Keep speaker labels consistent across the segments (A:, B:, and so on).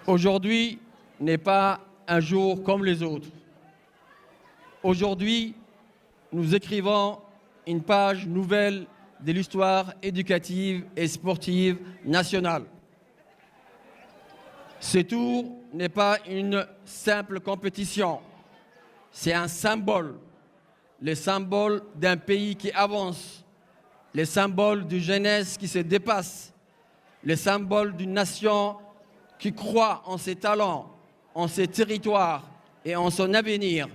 A: Aujourd'hui n'est pas un jour comme les autres. Aujourd'hui, nous écrivons une page nouvelle de l'histoire éducative et sportive nationale. Ce tour n'est pas une simple compétition, c'est un symbole, le symbole d'un pays qui avance, le symbole d'une jeunesse qui se dépasse, le symbole d'une nation qui croit en ses talents, en ses territoires et en son avenir.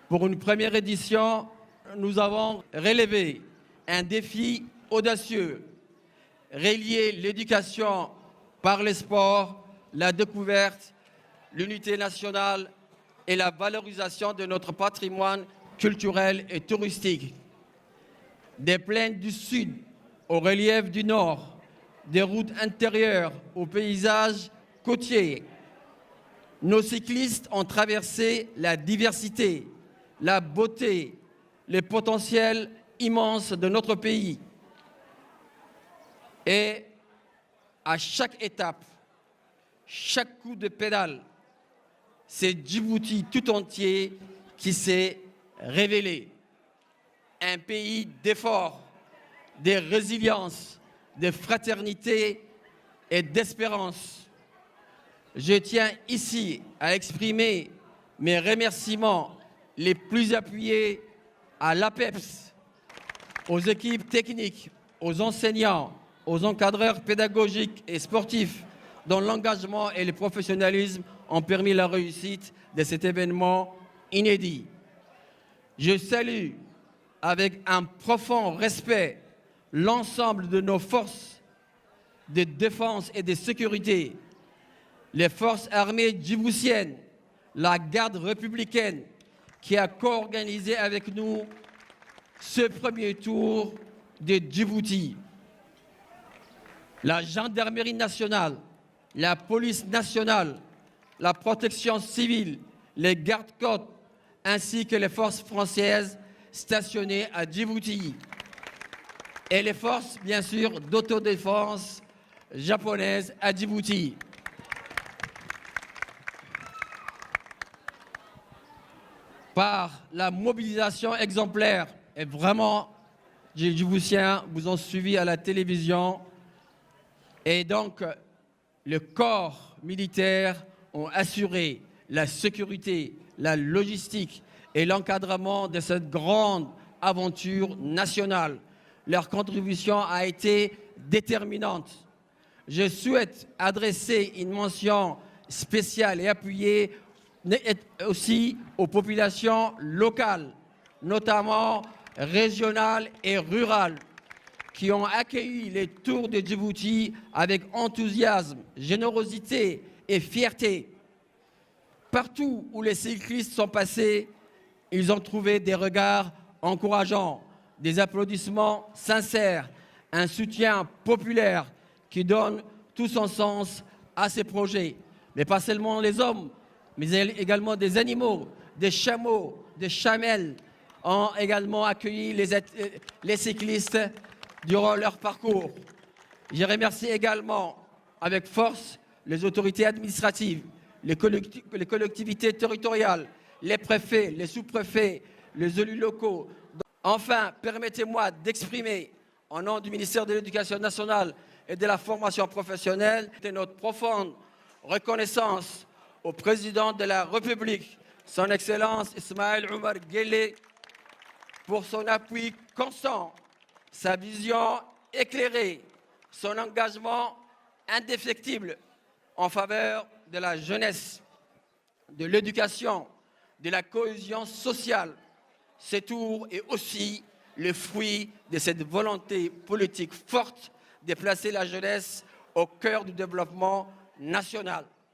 A: Pour une première édition, nous avons relevé un défi audacieux, relier l'éducation par le sport, la découverte, l'unité nationale et la valorisation de notre patrimoine culturel et touristique. Des plaines du sud au relief du nord, des routes intérieures aux paysages côtiers. Nos cyclistes ont traversé la diversité, la beauté, les potentiels immenses de notre pays. Et à chaque étape, chaque coup de pédale, c'est Djibouti tout entier qui s'est révélé. Un pays d'efforts, de résilience, de fraternité et d'espérance. Je tiens ici à exprimer mes remerciements les plus appuyés à l'APEPS, aux équipes techniques, aux enseignants, aux encadreurs pédagogiques et sportifs dont l'engagement et le professionnalisme ont permis la réussite de cet événement inédit. Je salue avec un profond respect l'ensemble de nos forces de défense et de sécurité, les forces armées djiboutiennes, la garde républicaine qui a co-organisé avec nous ce premier tour de Djibouti, la gendarmerie nationale, la police nationale, la protection civile, les gardes-côtes, ainsi que les forces françaises stationnées à Djibouti et les forces, bien sûr, d'autodéfense japonaises à Djibouti. Par la mobilisation exemplaire, et vraiment, les Djiboutiens vous ont suivi à la télévision, et donc le corps militaire ont assuré la sécurité, la logistique et l'encadrement de cette grande aventure nationale. Leur contribution a été déterminante. Je souhaite adresser une mention spéciale et appuyée aussi aux populations locales, notamment régionales et rurales, qui ont accueilli les Tours de Djibouti avec enthousiasme, générosité et fierté. Partout où les cyclistes sont passés, ils ont trouvé des regards encourageants, des applaudissements sincères, un soutien populaire qui donne tout son sens à ces projets. Mais pas seulement les hommes, mais également des animaux, des chameaux, des chamelles ont également accueilli les cyclistes durant leur parcours. Je remercie également avec force les autorités administratives, les collectivités territoriales, les préfets, les sous-préfets, les élus locaux. Enfin, permettez-moi d'exprimer, au nom du ministère de l'Éducation nationale et de la formation professionnelle, notre profonde reconnaissance au président de la République, son Excellence Ismaël Omar Guelleh, pour son appui constant, sa vision éclairée, son engagement indéfectible en faveur de la jeunesse, de l'éducation, de la cohésion sociale. Ce tour est aussi le fruit de cette volonté politique forte de placer la jeunesse au cœur du développement national.